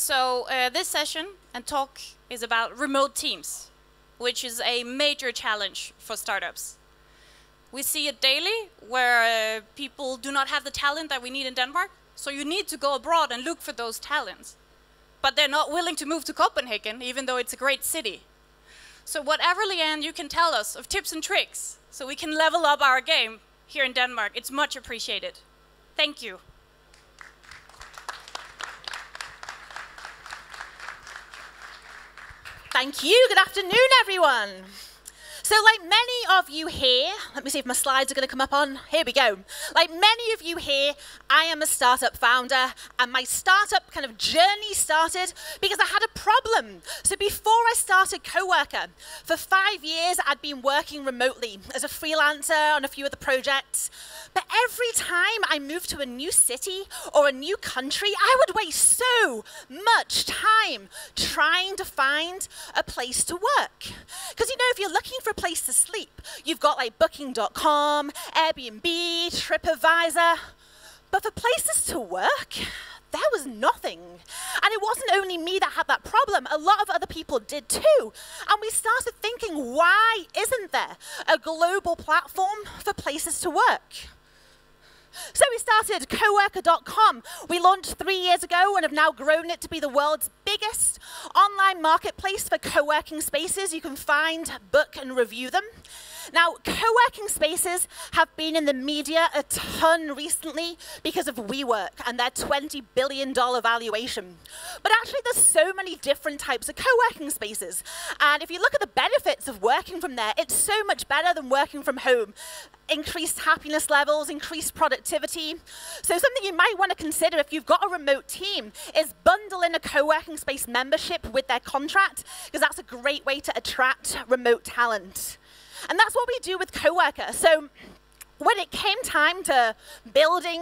This session and talk is about remote teams, which is a major challenge for startups. We see it daily where people do not have the talent that we need in Denmark, so you need to go abroad and look for those talents. But they're not willing to move to Copenhagen, even though it's a great city. So whatever, Leanne, you can tell us of tips and tricks, so we can level up our game here in Denmark, it's much appreciated. Thank you. Thank you. Good afternoon, everyone. So like many of you here, let me see if my slides are going to come up on. Here we go. Like many of you here, I am a startup founder, and my startup kind of journey started because I had a problem. So before I started Coworker, for 5 years, I'd been working remotely as a freelancer on a few of the projects. But every time I moved to a new city or a new country, I would waste so much time trying to find a place to work. Because, you know, if you're looking for a place to sleep, you've got like booking.com, Airbnb, TripAdvisor. But for places to work, there was nothing. And it wasn't only me that had that problem, a lot of other people did too. And we started thinking, why isn't there a global platform for places to work? So we started coworker.com. We launched 3 years ago and have now grown it to be the world's biggest online marketplace for co-working spaces. You can find, book, and review them. Now, co-working spaces have been in the media a ton recently because of WeWork and their $20 billion valuation. But actually, there's so many different types of co-working spaces. And if you look at the benefits of working from there, it's so much better than working from home. Increased happiness levels, increased productivity. So something you might want to consider if you've got a remote team is bundle in a co-working space membership with their contract, because that's a great way to attract remote talent. And that's what we do with Coworker. So when it came time to building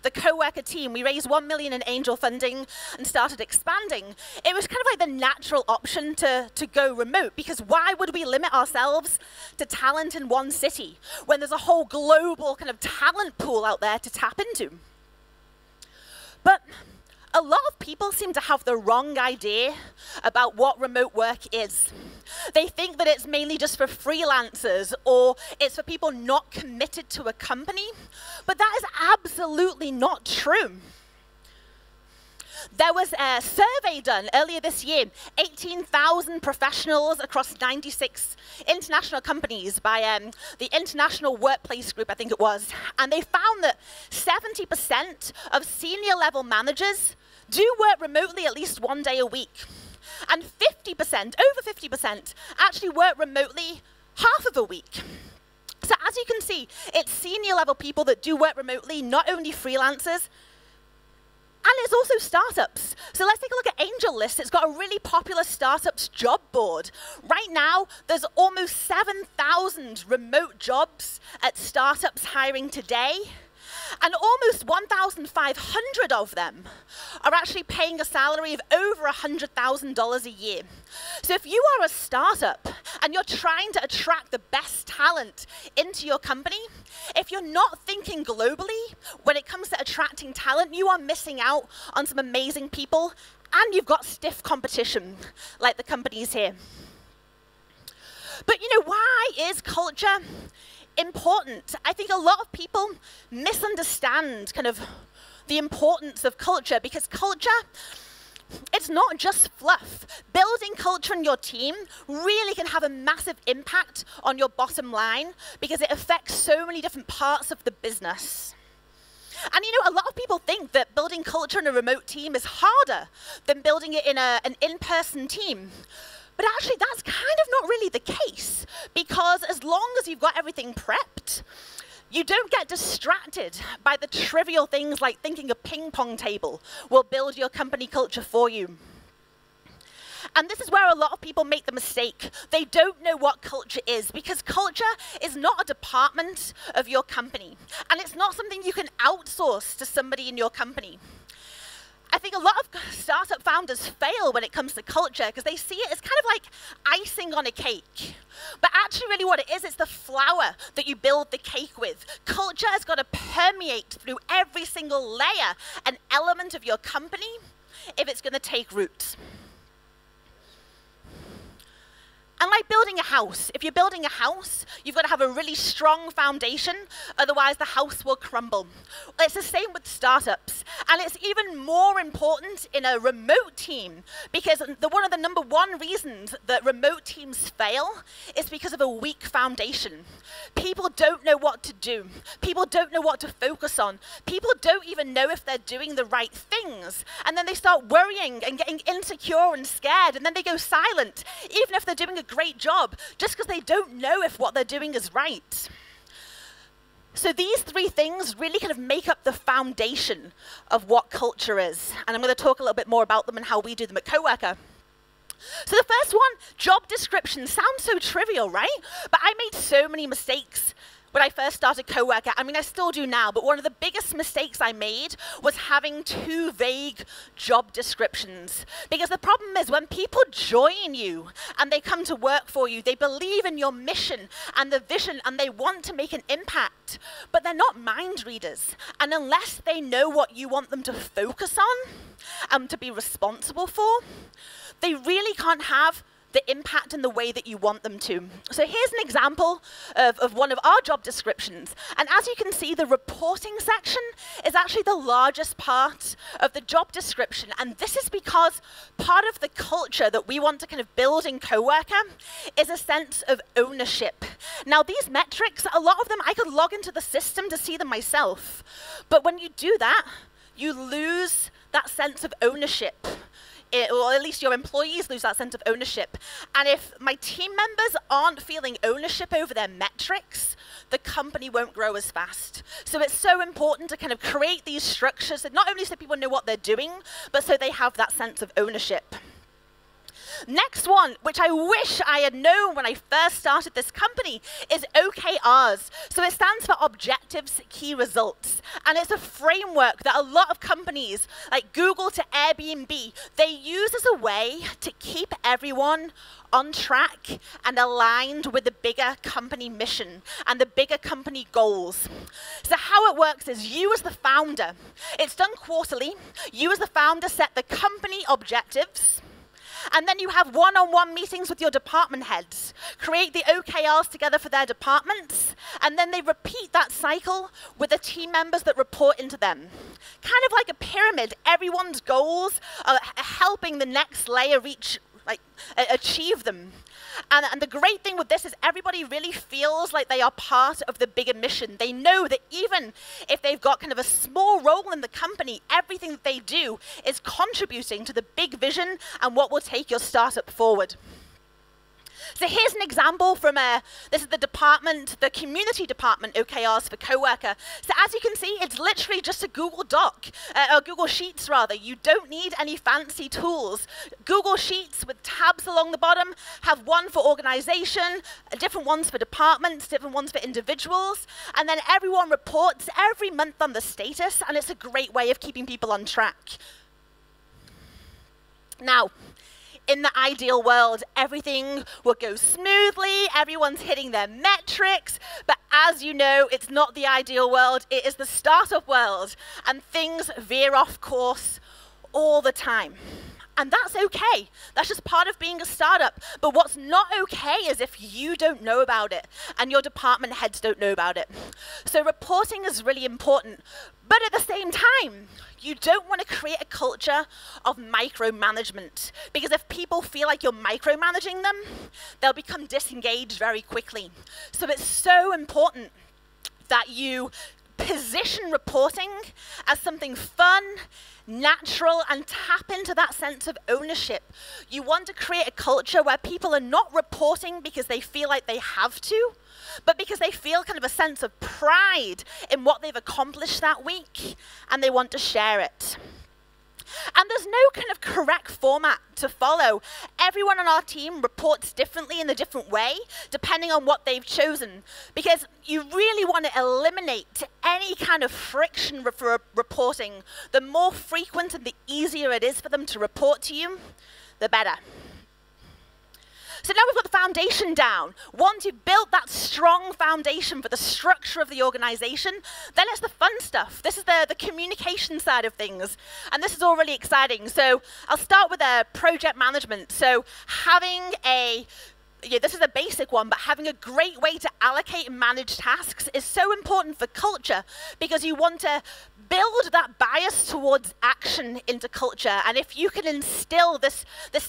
the Coworker team, we raised 1 million in angel funding and started expanding. It was kind of like the natural option to go remote, because why would we limit ourselves to talent in one city when there's a whole global kind of talent pool out there to tap into? But a lot of people seem to have the wrong idea about what remote work is. They think that it's mainly just for freelancers or it's for people not committed to a company, but that is absolutely not true. There was a survey done earlier this year, 18,000 professionals across 96 international companies by the International Workplace Group, I think it was, and they found that 70% of senior level managers do work remotely at least 1 day a week. And 50%, over 50%, actually work remotely half of a week. So as you can see, it's senior level people that do work remotely, not only freelancers, and it's also startups. So let's take a look at AngelList. It's got a really popular startups job board. Right now, there's almost 7,000 remote jobs at startups hiring today. And almost 1,500 of them are actually paying a salary of over $100,000 a year. So if you are a startup and you're trying to attract the best talent into your company, if you're not thinking globally when it comes to attracting talent, you are missing out on some amazing people, and you've got stiff competition like the companies here. But you know, why is culture important? I think a lot of people misunderstand kind of the importance of culture, because culture, it's not just fluff. Building culture in your team really can have a massive impact on your bottom line because it affects so many different parts of the business. And you know, a lot of people think that building culture in a remote team is harder than building it in an in-person team. But actually, that's kind of not really the case, because as long as you've got everything prepped, you don't get distracted by the trivial things like thinking a ping pong table will build your company culture for you. And this is where a lot of people make the mistake. They don't know what culture is, because culture is not a department of your company, and it's not something you can outsource to somebody in your company. I think a lot of startup founders fail when it comes to culture because they see it as kind of like icing on a cake. But actually really what it is, it's the flour that you build the cake with. Culture has got to permeate through every single layer and element of your company if it's going to take root. And like building a house, if you're building a house, you've got to have a really strong foundation, otherwise the house will crumble. It's the same with startups, and it's even more important in a remote team, because one of the number one reasons that remote teams fail is because of a weak foundation. People don't know what to do. People don't know what to focus on. People don't even know if they're doing the right things, and then they start worrying and getting insecure and scared, and then they go silent, even if they're doing a great job, just because they don't know if what they're doing is right. So these three things really kind of make up the foundation of what culture is. And I'm going to talk a little bit more about them and how we do them at Coworker. So the first one, job description, sounds so trivial, right? But I made so many mistakes when I first started Coworker. I mean, I still do now, but one of the biggest mistakes I made was having too vague job descriptions. Because the problem is when people join you and they come to work for you, they believe in your mission and the vision and they want to make an impact, but they're not mind readers. And unless they know what you want them to focus on, to be responsible for, they really can't have the impact in the way that you want them to. So here's an example of one of our job descriptions. And as you can see, the reporting section is actually the largest part of the job description. And this is because part of the culture that we want to kind of build in Coworker is a sense of ownership. Now, these metrics, a lot of them, I could log into the system to see them myself. But when you do that, you lose that sense of ownership. Or at least your employees lose that sense of ownership. And if my team members aren't feeling ownership over their metrics, the company won't grow as fast. So it's so important to kind of create these structures, that not only so people know what they're doing, but so they have that sense of ownership. Next one, which I wish I had known when I first started this company, is OKRs. So it stands for Objectives Key Results. And it's a framework that a lot of companies, like Google to Airbnb, they use as a way to keep everyone on track and aligned with the bigger company mission and the bigger company goals. So how it works is you as the founder, it's done quarterly, you as the founder set the company objectives, and then you have one-on-one meetings with your department heads, create the OKRs together for their departments, and then they repeat that cycle with the team members that report into them. Kind of like a pyramid, everyone's goals are helping the next layer achieve them. And the great thing with this is everybody really feels like they are part of the bigger mission. They know that even if they've got kind of a small role in the company, everything that they do is contributing to the big vision and what will take your startup forward. So here's an example from this is the community department OKRs for Coworker. So as you can see, it's literally just a Google Doc, or Google Sheets rather. You don't need any fancy tools. Google Sheets with tabs along the bottom have one for organization, different ones for departments, different ones for individuals, and then everyone reports every month on the status, and it's a great way of keeping people on track. Now, in the ideal world, everything will go smoothly, everyone's hitting their metrics, but as you know, it's not the ideal world, it is the startup world, and things veer off course all the time. And that's okay. That's just part of being a startup. But what's not okay is if you don't know about it and your department heads don't know about it. So reporting is really important. But at the same time, you don't want to create a culture of micromanagement. Because if people feel like you're micromanaging them, they'll become disengaged very quickly. So it's so important that you position reporting as something fun, natural, and tap into that sense of ownership. You want to create a culture where people are not reporting because they feel like they have to, but because they feel kind of a sense of pride in what they've accomplished that week, and they want to share it. And there's no kind of correct format to follow. Everyone on our team reports differently in a different way, depending on what they've chosen, because you really want to eliminate any kind of friction for reporting. The more frequent and the easier it is for them to report to you, the better. So now we've got the foundation down. Once you've built that strong foundation for the structure of the organization, then it's the fun stuff. This is the communication side of things. And this is all really exciting. So I'll start with project management. So having this is a basic one, but having a great way to allocate and manage tasks is so important for culture because you want to build that bias towards action into culture. And if you can instill this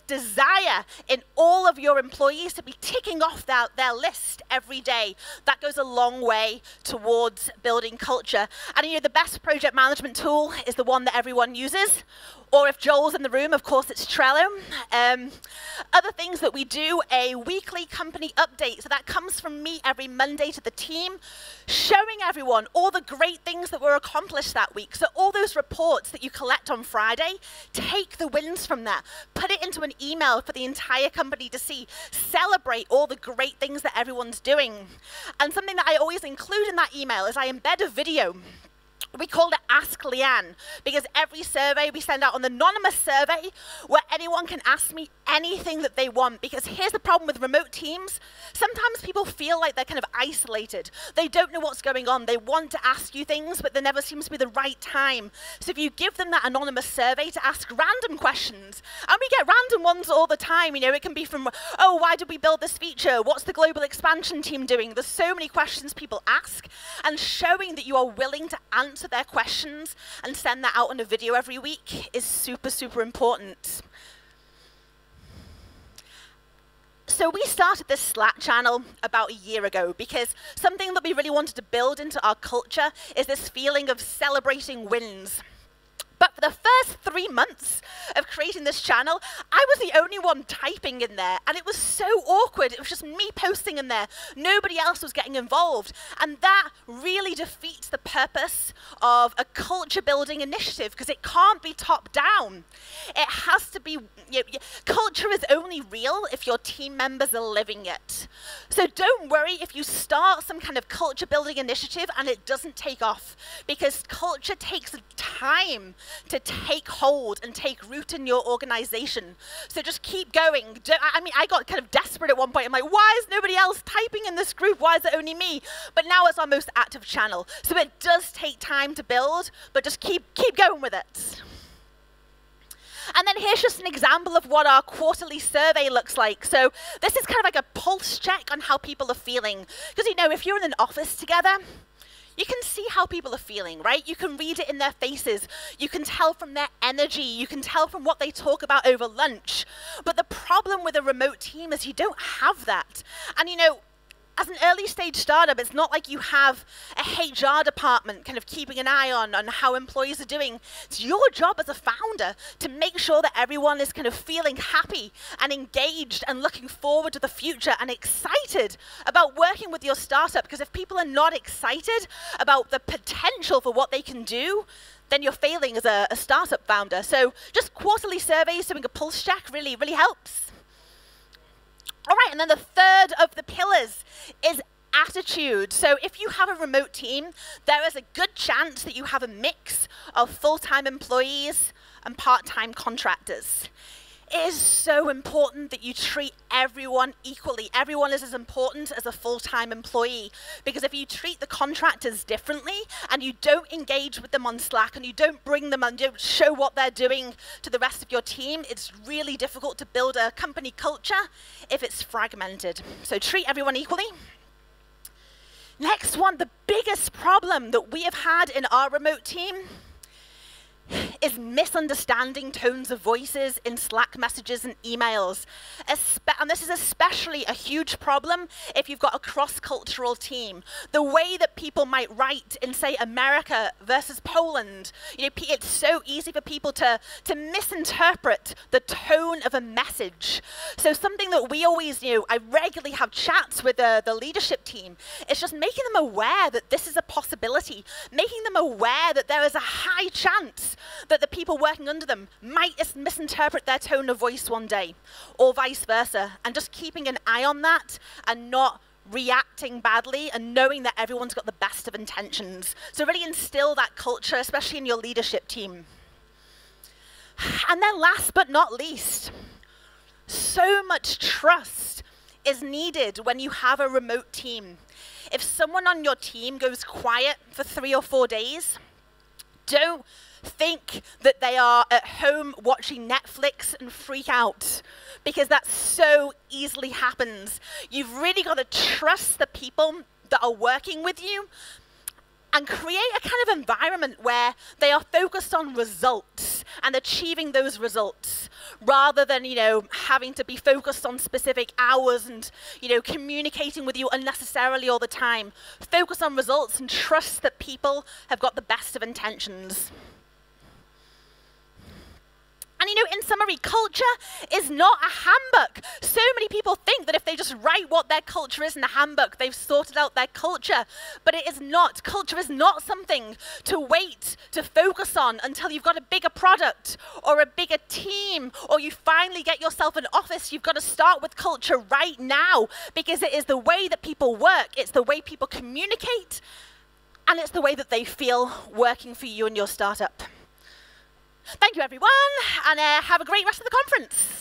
desire in all of your employees to be ticking off their list every day, that goes a long way towards building culture. And the best project management tool is the one that everyone uses. Or if Joel's in the room, of course, it's Trello. Other things that we do, a weekly company update. So that comes from me every Monday to the team, showing everyone all the great things that were accomplished that week. So all those reports that you collect on Friday, take the wins from that, put it into an email for the entire company to see, celebrate all the great things that everyone's doing. And something that I always include in that email is I embed a video. We called it Ask Leanne because every survey we send out an anonymous survey where anyone can ask me anything that they want, because here's the problem with remote teams. Sometimes people feel like they're kind of isolated. They don't know what's going on. They want to ask you things, but there never seems to be the right time. So if you give them that anonymous survey to ask random questions, and we get random ones all the time, it can be from, oh, why did we build this feature? What's the global expansion team doing? There's so many questions people ask, and showing that you are willing to answer their questions and send that out on a video every week is super, super important. So we started this Slack channel about a year ago because something that we really wanted to build into our culture is this feeling of celebrating wins. But for the first 3 months of creating this channel, I was the only one typing in there, and it was so awkward. It was just me posting in there. Nobody else was getting involved. And that really defeats the purpose of a culture-building initiative, because it can't be top-down. It has to be, culture is only real if your team members are living it. So don't worry if you start some kind of culture-building initiative and it doesn't take off, because culture takes time to take hold and take root in your organization. So just keep going. I got kind of desperate at one point. I'm like, why is nobody else typing in this group? Why is it only me? But now it's our most active channel. So it does take time to build, but just keep going with it. And then here's just an example of what our quarterly survey looks like. So this is kind of like a pulse check on how people are feeling. Because, if you're in an office together, you can see how people are feeling, right? You can read it in their faces. You can tell from their energy. You can tell from what they talk about over lunch. But the problem with a remote team is you don't have that. And as an early stage startup, it's not like you have a HR department kind of keeping an eye on how employees are doing. It's your job as a founder to make sure that everyone is kind of feeling happy and engaged and looking forward to the future and excited about working with your startup. Because if people are not excited about the potential for what they can do, then you're failing as a startup founder. So just quarterly surveys, doing a pulse check really, really helps. All right, and then the third of the pillars is attitude. So if you have a remote team, there is a good chance that you have a mix of full-time employees and part-time contractors. It is so important that you treat everyone equally. Everyone is as important as a full-time employee, because if you treat the contractors differently and you don't engage with them on Slack and you don't bring them and don't show what they're doing to the rest of your team, it's really difficult to build a company culture if it's fragmented. So treat everyone equally. Next one, the biggest problem that we have had in our remote team is misunderstanding tones of voices in Slack messages and emails. And this is especially a huge problem if you've got a cross-cultural team. The way that people might write in, say, America versus Poland, it's so easy for people to misinterpret the tone of a message. So something that we always I regularly have chats with the leadership team. It's just making them aware that this is a possibility, making them aware that there is a high chance that the people working under them might misinterpret their tone of voice one day, or vice versa, and just keeping an eye on that and not reacting badly and knowing that everyone's got the best of intentions. So really instill that culture, especially in your leadership team. And then last but not least, so much trust is needed when you have a remote team. If someone on your team goes quiet for 3 or 4 days, don't think that they are at home watching Netflix and freak out, because that so easily happens. You've really got to trust the people that are working with you and create a kind of environment where they are focused on results and achieving those results, rather than, having to be focused on specific hours and, communicating with you unnecessarily all the time. Focus on results and trust that people have got the best of intentions. And in summary, culture is not a handbook. So many people think that if they just write what their culture is in the handbook, they've sorted out their culture. But it is not. Culture is not something to wait to focus on until you've got a bigger product or a bigger team, or you finally get yourself an office. You've got to start with culture right now, because it is the way that people work, it's the way people communicate, and it's the way that they feel working for you and your startup. Thank you, everyone, and have a great rest of the conference.